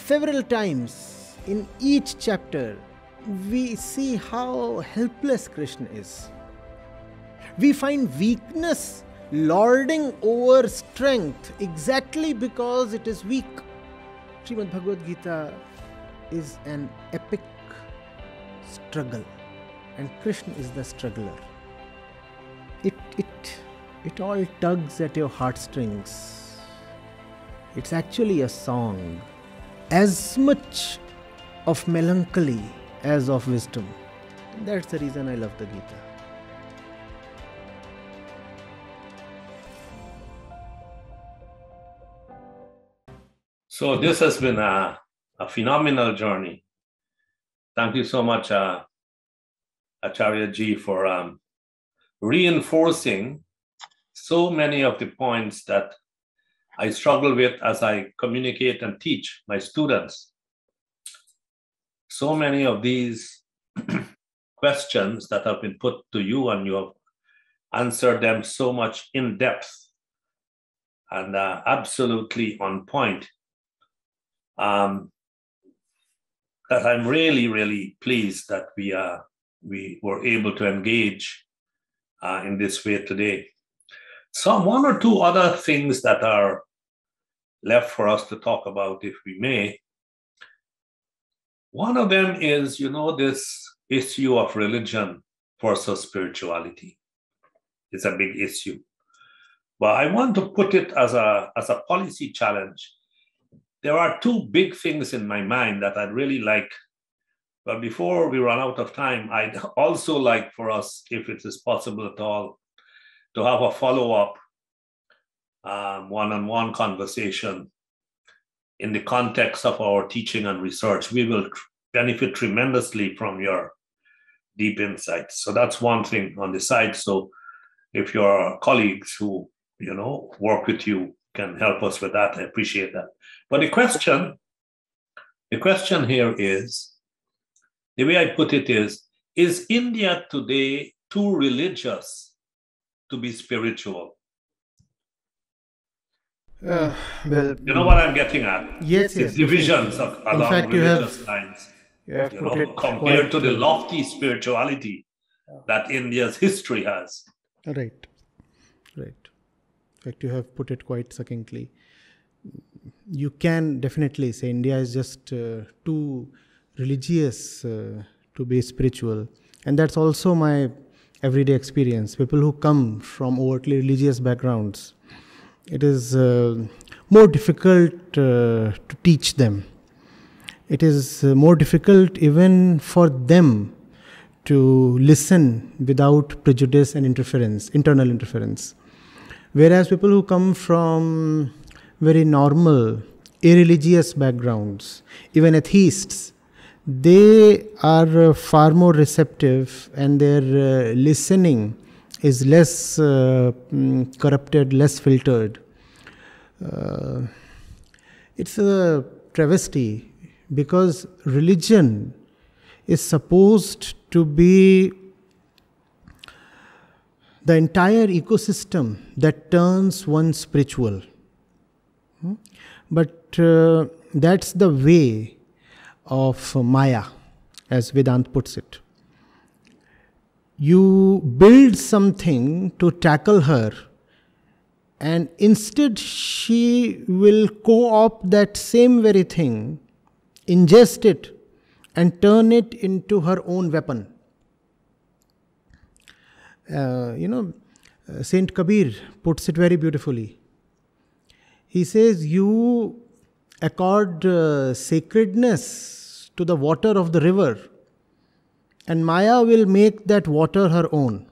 several times in each chapter, we see how helpless Krishna is. We find weakness lording over strength exactly because it is weak. Srimad Bhagavad Gita is an epic struggle, and Krishna is the struggler. It all tugs at your heartstrings. It's actually a song, as much of melancholy as of wisdom. And that's the reason I love the Gita. So this has been a phenomenal journey. Thank you so much, Acharya Ji, for reinforcing so many of the points that I struggle with as I communicate and teach my students. So many of these questions that have been put to you, and you have answered them so much in depth and absolutely on point, that I'm really, really pleased that we were able to engage in this way today. So one or two other things that are left for us to talk about, if we may. One of them is, this issue of religion versus spirituality. It's a big issue. But I want to put it as a policy challenge. There are two big things in my mind that I'd really like. But before we run out of time, I'd also like for us, if it is possible at all, to have a follow-up one-on-one conversation in the context of our teaching and research. We will benefit tremendously from your deep insights. So that's one thing on the side. So if your colleagues who, work with you can help us with that, I appreciate that. But the question here is, the way I put it is India today too religious to be spiritual? Well, you know what I'm getting at? Yes. Divisions along fact, religious lines. Compared to the quite lofty spirituality that India's history has. Right. In fact, you have put it quite succinctly. You can definitely say India is just too religious to be spiritual. And that's also my everyday experience. People who come from overtly religious backgrounds, it is more difficult to teach them. It is more difficult even for them to listen without prejudice and internal interference. Whereas people who come from very normal, irreligious backgrounds, even atheists, they are far more receptive, and their listening is less corrupted, less filtered. It's a travesty, because religion is supposed to be the entire ecosystem that turns one spiritual. But that's the way of Maya, as Vedanta puts it. You build something to tackle her, and instead she will co-opt that same very thing, ingest it, and turn it into her own weapon. Saint Kabir puts it very beautifully. He says, you accord sacredness to the water of the river, and Maya will make that water her own.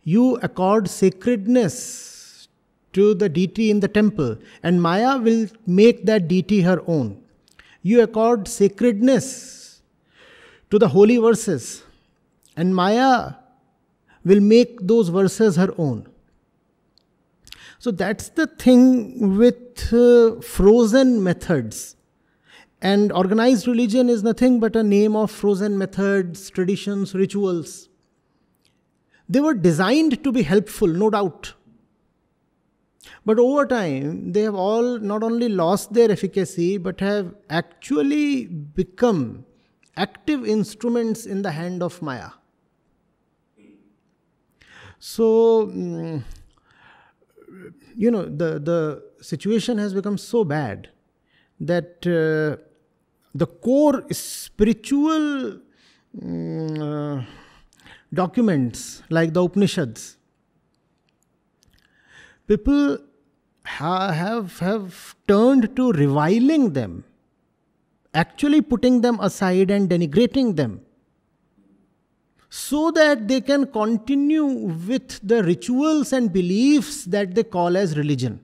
You accord sacredness to the deity in the temple, and Maya will make that deity her own. You accord sacredness to the holy verses, and Maya will make those verses her own. So that's the thing with frozen methods. And organized religion is nothing but a name of frozen methods, traditions, rituals. They were designed to be helpful, no doubt. But over time, they have all not only lost their efficacy, but have actually become active instruments in the hand of Maya. So, the situation has become so bad that the core spiritual documents like the Upanishads, people have turned to reviling them, actually putting them aside and denigrating them, so that they can continue with the rituals and beliefs that they call as religion.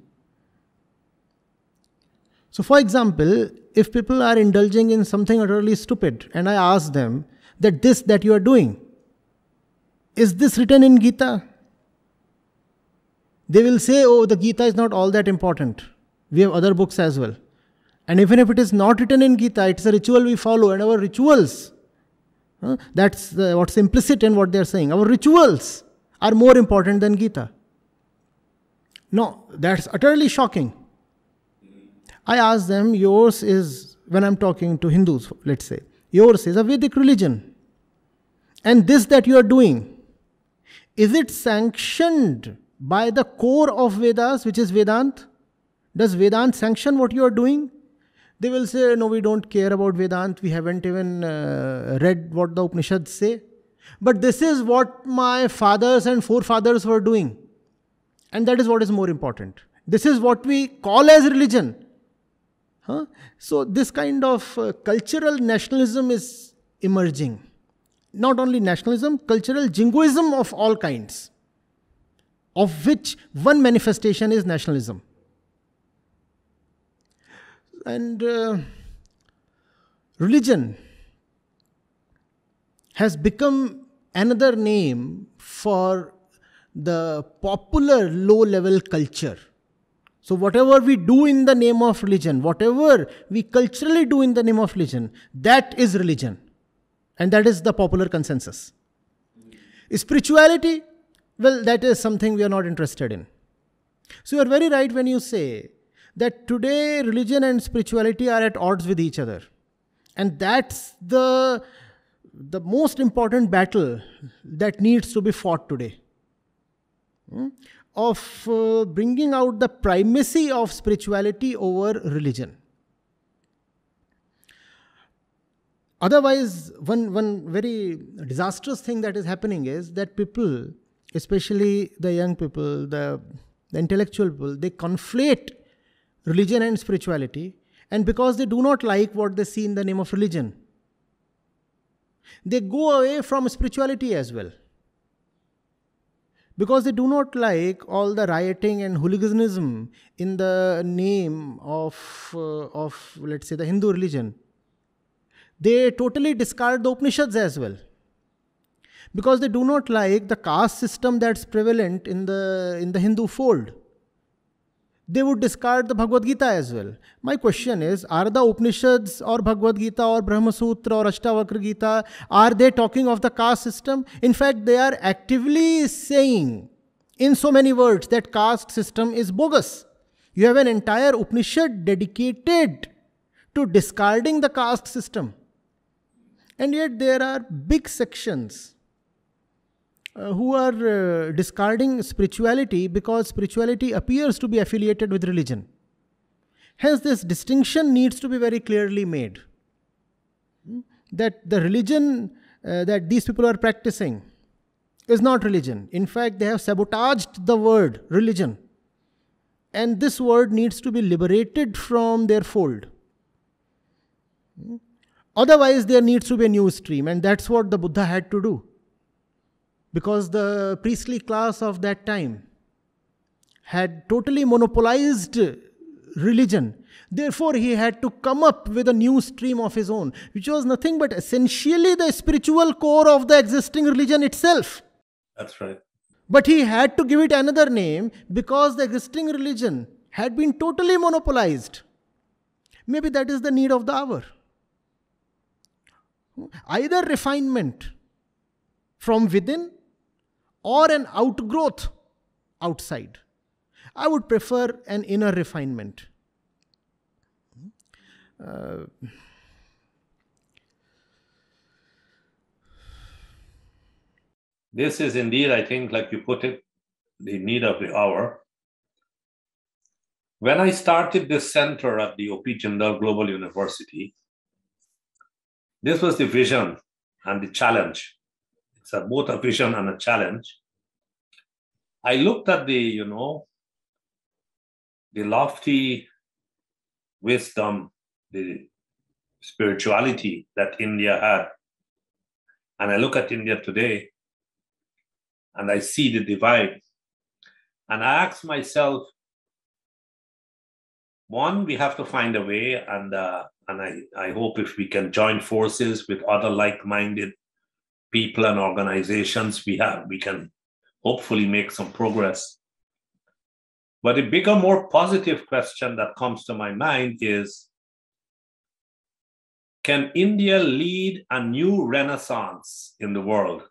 So, for example, if people are indulging in something utterly stupid, and I ask them that this that you are doing, is this written in Gita? They will say, oh, the Gita is not all that important. We have other books as well. And even if it is not written in Gita, it's a ritual we follow, and our rituals, that's what's implicit in what they're saying. Our rituals are more important than Gita. No, that's utterly shocking. I ask them, yours is, when I'm talking to Hindus, let's say, yours is a Vedic religion. And this that you are doing, is it sanctioned by the core of Vedas, which is Vedanta? Does Vedanta sanction what you are doing? They will say, no, we don't care about Vedanta. We haven't even read what the Upanishads say. But this is what my fathers and forefathers were doing. And that is what is more important. This is what we call as religion. So this kind of cultural nationalism is emerging. Not only nationalism, cultural jingoism of all kinds, of which one manifestation is nationalism. And religion has become another name for the popular low-level culture. So whatever we do in the name of religion, whatever we culturally do in the name of religion, that is religion. And that is the popular consensus. Spirituality, well, that is something we are not interested in. So you are very right when you say that today religion and spirituality are at odds with each other. And that's the most important battle that needs to be fought today. Of bringing out the primacy of spirituality over religion. Otherwise, one very disastrous thing that is happening is that people, especially the young people, the intellectual people, they conflate religion and spirituality, and because they do not like what they see in the name of religion, they go away from spirituality as well. Because they do not like all the rioting and hooliganism in the name of let's say, the Hindu religion. They totally discard the Upanishads as well. Because they do not like the caste system that's prevalent in the Hindu fold. They would discard the Bhagavad Gita as well. My question is, are the Upanishads or Bhagavad Gita or Brahma Sutra or Ashtavakra Gita, are they talking of the caste system? In fact, they are actively saying in so many words that caste system is bogus. You have an entire Upanishad dedicated to discarding the caste system. And yet there are big sections who are discarding spirituality because spirituality appears to be affiliated with religion. Hence, this distinction needs to be very clearly made. That the religion that these people are practicing is not religion. In fact, they have sabotaged the word religion. And this word needs to be liberated from their fold. Otherwise, there needs to be a new stream, and that's what the Buddha had to do. Because the priestly class of that time had totally monopolized religion. Therefore, he had to come up with a new stream of his own, which was nothing but essentially the spiritual core of the existing religion itself. That's right. But he had to give it another name because the existing religion had been totally monopolized. Maybe that is the need of the hour. Either refinement from within or an outgrowth outside. I would prefer an inner refinement. This is indeed, I think, like you put it, the need of the hour. When I started this center at the O.P. Jindal Global University, this was the vision and the challenge. It's both a vision and a challenge. I looked at the lofty wisdom, the spirituality that India had. And I look at India today and I see the divide. And I ask myself, one, we have to find a way, and I hope if we can join forces with other like-minded people and organizations, we can hopefully make some progress. But a bigger, more positive question that comes to my mind is, can India lead a new renaissance in the world,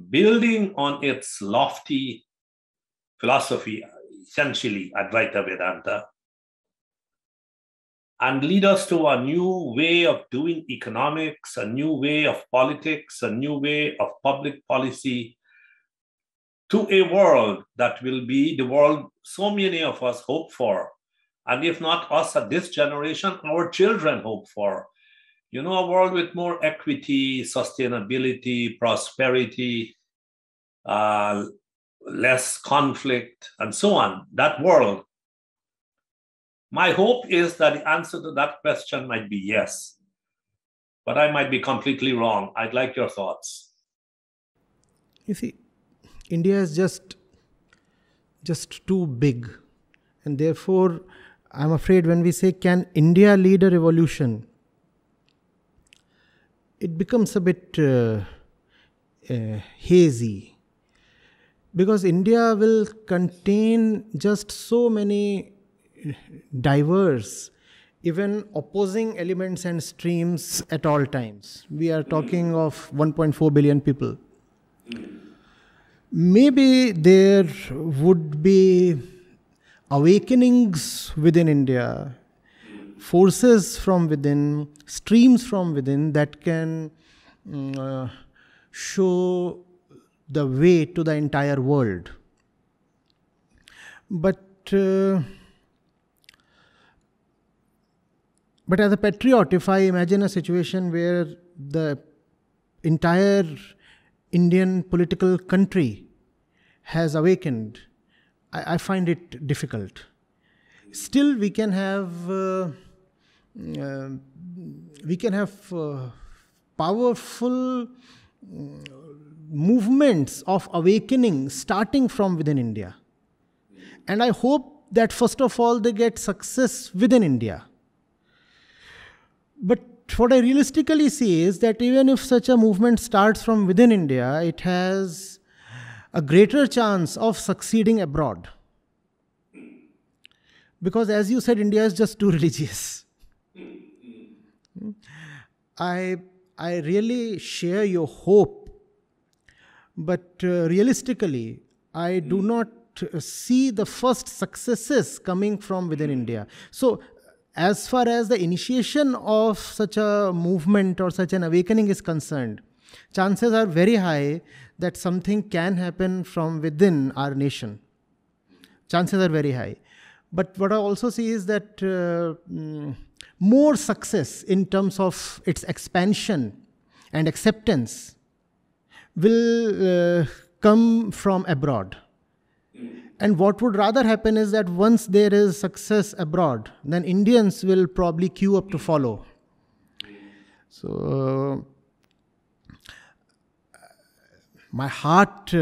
building on its lofty philosophy, essentially Advaita Vedanta, and lead us to a new way of doing economics, a new way of politics, a new way of public policy, to a world that will be the world so many of us hope for. And if not us at this generation, our children hope for. A world with more equity, sustainability, prosperity, less conflict, and so on. That world. My hope is that the answer to that question might be yes. But I might be completely wrong. I'd like your thoughts. You see, India is just too big. And therefore, I'm afraid when we say, can India lead a revolution? It becomes a bit hazy. Because India will contain just so many diverse, even opposing elements and streams at all times. We are talking of 1.4 billion people. Maybe there would be awakenings within India, forces from within, streams from within that can show the way to the entire world. But as a patriot, if I imagine a situation where the entire Indian political country has awakened, I find it difficult. Still, we can have powerful movements of awakening starting from within India. And I hope that first of all they get success within India. But what I realistically see is that even if such a movement starts from within India, it has a greater chance of succeeding abroad. Because as you said, India is just too religious. I really share your hope, but realistically, I do not see the first successes coming from within India. So, as far as the initiation of such a movement or such an awakening is concerned, chances are very high that something can happen from within our nation. Chances are very high. But what I also see is that more success in terms of its expansion and acceptance will come from abroad. And what would rather happen is that once there is success abroad, then Indians will probably queue up to follow. So, my heart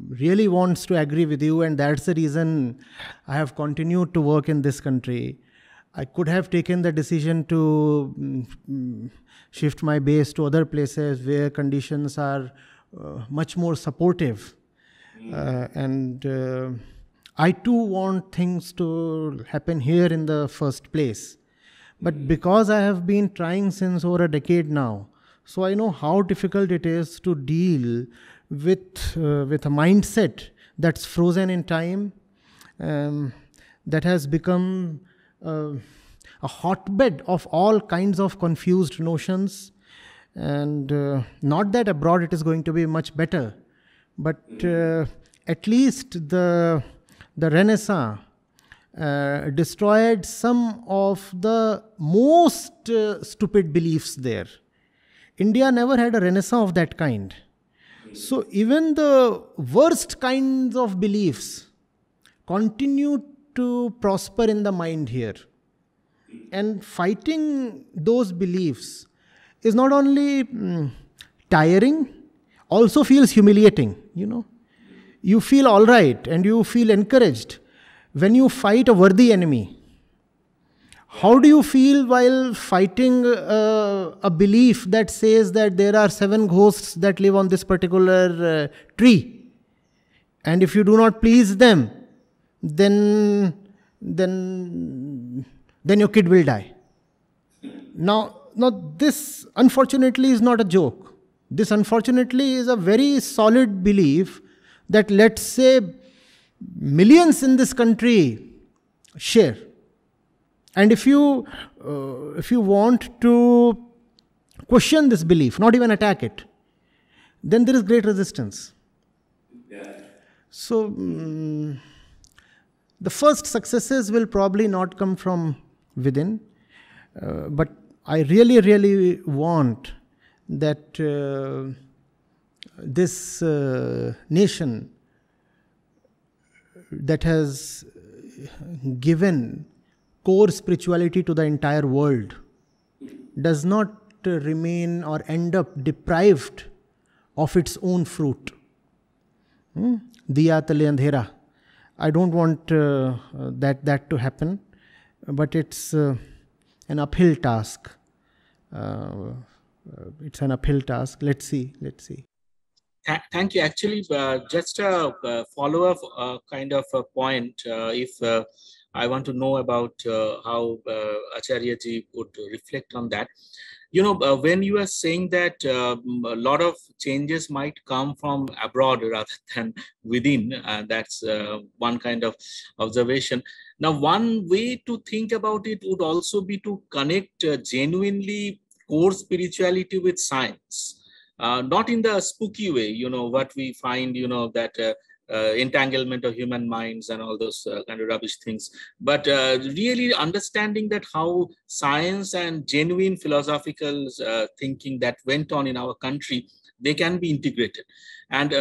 really wants to agree with you, and that's the reason I have continued to work in this country. I could have taken the decision to shift my base to other places where conditions are much more supportive. And I too want things to happen here in the first place. But because I have been trying since over a decade now, so I know how difficult it is to deal with a mindset that's frozen in time, that has become a hotbed of all kinds of confused notions. And not that abroad it is going to be much better, but at least the Renaissance destroyed some of the most stupid beliefs there. India never had a Renaissance of that kind. So even the worst kinds of beliefs continue to prosper in the mind here. And fighting those beliefs is not only tiring, also feels humiliating, You feel all right and you feel encouraged when you fight a worthy enemy. How do you feel while fighting a belief that says that there are 7 ghosts that live on this particular tree? And if you do not please them, then your kid will die. Now, this unfortunately is not a joke. This unfortunately is a very solid belief that, let's say, millions in this country share. And if you want to question this belief, not even attack it, then there is great resistance. Yeah. So the first successes will probably not come from within, but I really, really want that this nation that has given core spirituality to the entire world does not remain or end up deprived of its own fruit. Diya tale andhera. I don't want that to happen, but it's an uphill task. It's an uphill task. Let's see. Thank you. Actually, just a follow-up kind of a point. If I want to know about how Acharya ji would reflect on that. When you are saying that a lot of changes might come from abroad rather than within, that's one kind of observation. Now, one way to think about it would also be to connect genuinely core spirituality with science. Not in the spooky way, what we find, that entanglement of human minds and all those kind of rubbish things, but really understanding that how science and genuine philosophical thinking that went on in our country, they can be integrated. And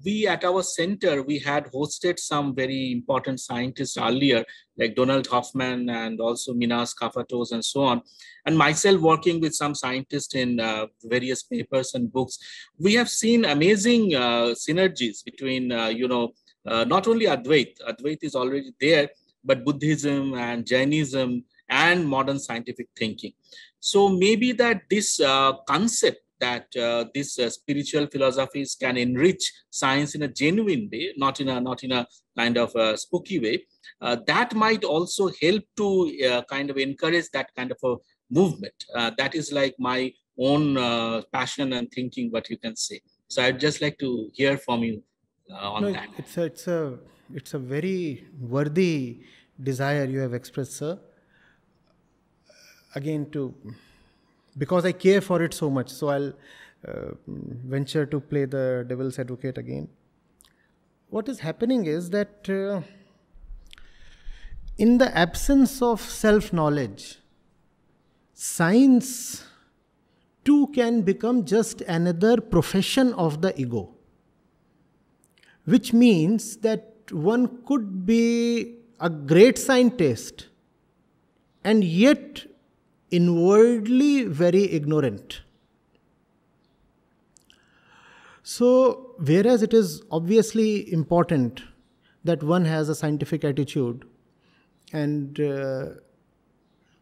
we at our center, we had hosted some very important scientists earlier, like Donald Hoffman and also Minas Kafatos and so on. And myself working with some scientists in various papers and books, we have seen amazing synergies between, not only Advait is already there, but Buddhism and Jainism and modern scientific thinking. So maybe that this concept that these spiritual philosophies can enrich science in a genuine way, not in a kind of a spooky way, that might also help to kind of encourage that kind of a movement. That is like my own passion and thinking, what you can say. So I'd just like to hear from you on that. It's a very worthy desire you have expressed, sir. Again, because I care for it so much, so I'll venture to play the devil's advocate again. What is happening is that in the absence of self-knowledge, science too can become just another profession of the ego, which means that one could be a great scientist and yet inwardly very ignorant. So, whereas it is obviously important that one has a scientific attitude, and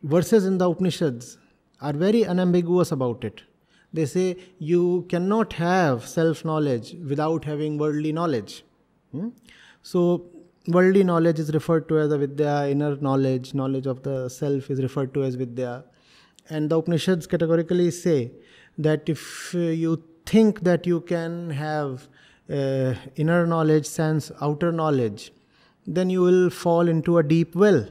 verses in the Upanishads are very unambiguous about it. They say you cannot have self-knowledge without having worldly knowledge. So, worldly knowledge is referred to as a vidya, inner knowledge of the self is referred to as vidya. And the Upanishads categorically say that if you think that you can have inner knowledge sans outer knowledge, then you will fall into a deep well.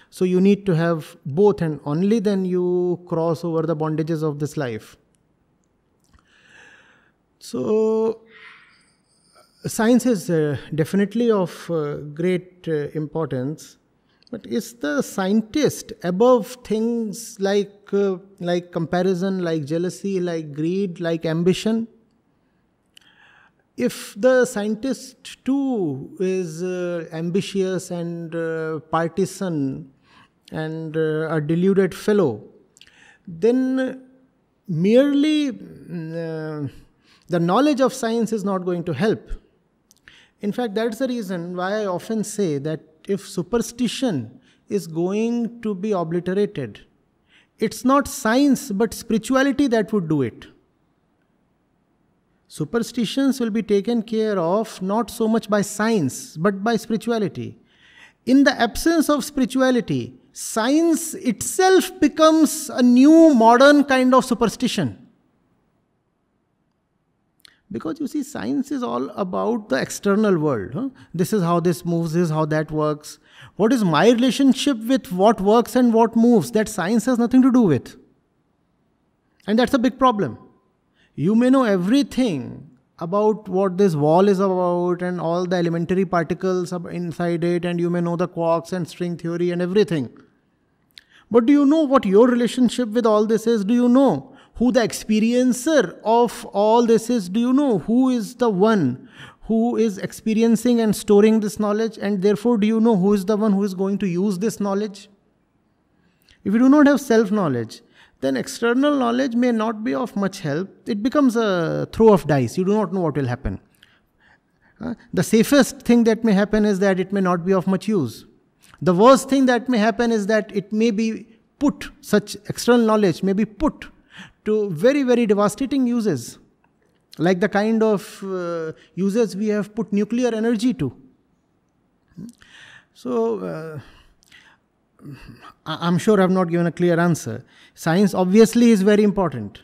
So you need to have both, and only then you cross over the bondages of this life. So science is definitely of great importance, but is the scientist above things like comparison, like jealousy, like greed, like ambition? If the scientist too is ambitious and partisan and a deluded fellow, then merely the knowledge of science is not going to help. In fact, that's the reason why I often say that if superstition is going to be obliterated, it's not science but spirituality that would do it. Superstitions will be taken care of not so much by science but by spirituality. In the absence of spirituality, science itself becomes a new modern kind of superstition. Because you see, science is all about the external world. This is how this moves, this is how that works. What is my relationship with what works and what moves? That science has nothing to do with. And that's a big problem. You may know everything about what this wall is about and all the elementary particles inside it, and you may know the quarks and string theory and everything. But do you know what your relationship with all this is? Do you know who the experiencer of all this is? Do you know who is the one who is experiencing and storing this knowledge? And therefore, do you know who is the one who is going to use this knowledge? If you do not have self-knowledge, then external knowledge may not be of much help. It becomes a throw of dice. You do not know what will happen. The safest thing that may happen is that it may not be of much use. The worst thing that may happen is that it may be put, such external knowledge may be put to very, very devastating uses, like the kind of uses we have put nuclear energy to. So, I'm sure I've not given a clear answer. Science obviously is very important.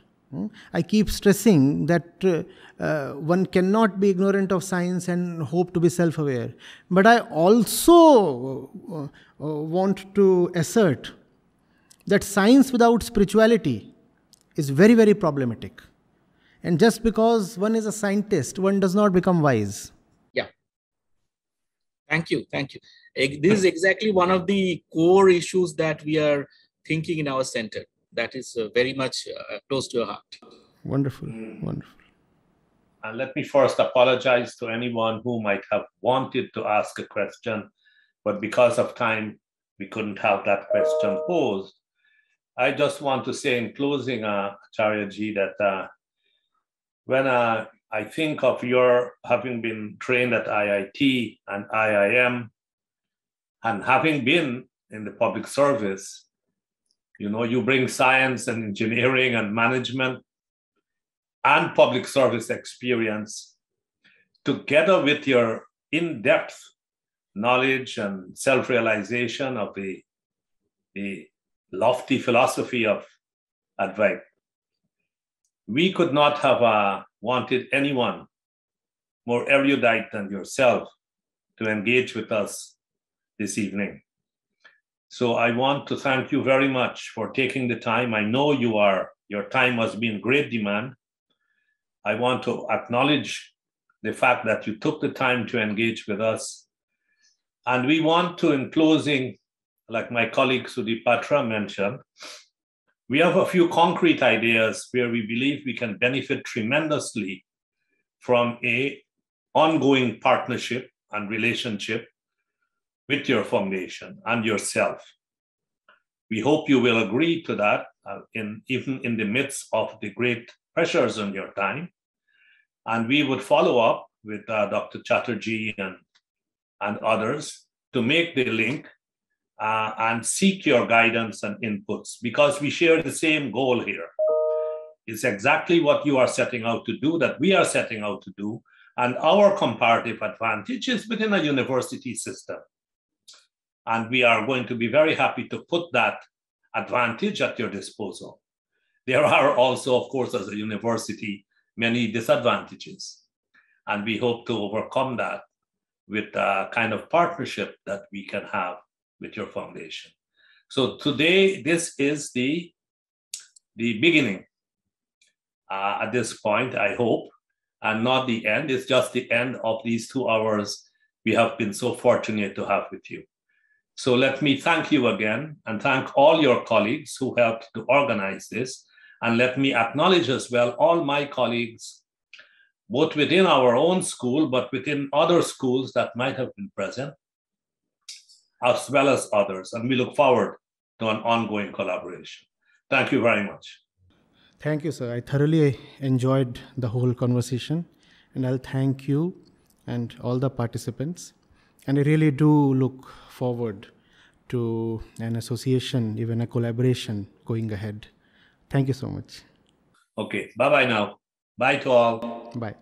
I keep stressing that one cannot be ignorant of science and hope to be self-aware. But I also want to assert that science without spirituality is very, very problematic. And just because one is a scientist, one does not become wise. Yeah. Thank you. Thank you. This is exactly one of the core issues that we are thinking in our center. That is very much close to your heart. Wonderful. Wonderful. And let me first apologize to anyone who might have wanted to ask a question, but because of time, we couldn't have that question posed. I just want to say in closing, Acharya ji, that when I think of your having been trained at IIT and IIM, and having been in the public service, you bring science and engineering and management and public service experience together with your in-depth knowledge and self-realization of the lofty philosophy of Advaita. We could not have wanted anyone more erudite than yourself to engage with us this evening. So I want to thank you very much for taking the time. I know your time has been in great demand. I want to acknowledge the fact that you took the time to engage with us. And we want to, in closing, like my colleague Sudip Patra mentioned, we have a few concrete ideas where we believe we can benefit tremendously from an ongoing partnership and relationship with your foundation and yourself. We hope you will agree to that, even in the midst of the great pressures on your time. And we would follow up with Dr. Chatterjee and others to make the link and seek your guidance and inputs, because we share the same goal here. It's exactly what you are setting out to do, that we are setting out to do, and our comparative advantage is within a university system. And we are going to be very happy to put that advantage at your disposal. There are also, of course, as a university, many disadvantages. And we hope to overcome that with a kind of partnership that we can have with your foundation. So today, this is the beginning at this point, I hope, and not the end. It's just the end of these 2 hours we have been so fortunate to have with you. So let me thank you again and thank all your colleagues who helped to organize this. And let me acknowledge as well all my colleagues, both within our own school, but within other schools that might have been present, as well as others. And we look forward to an ongoing collaboration. Thank you very much. Thank you, sir. I thoroughly enjoyed the whole conversation, and I'll thank you and all the participants. And I really do look forward to an association, even a collaboration going ahead. Thank you so much. Okay, bye-bye now. Bye to all. Bye.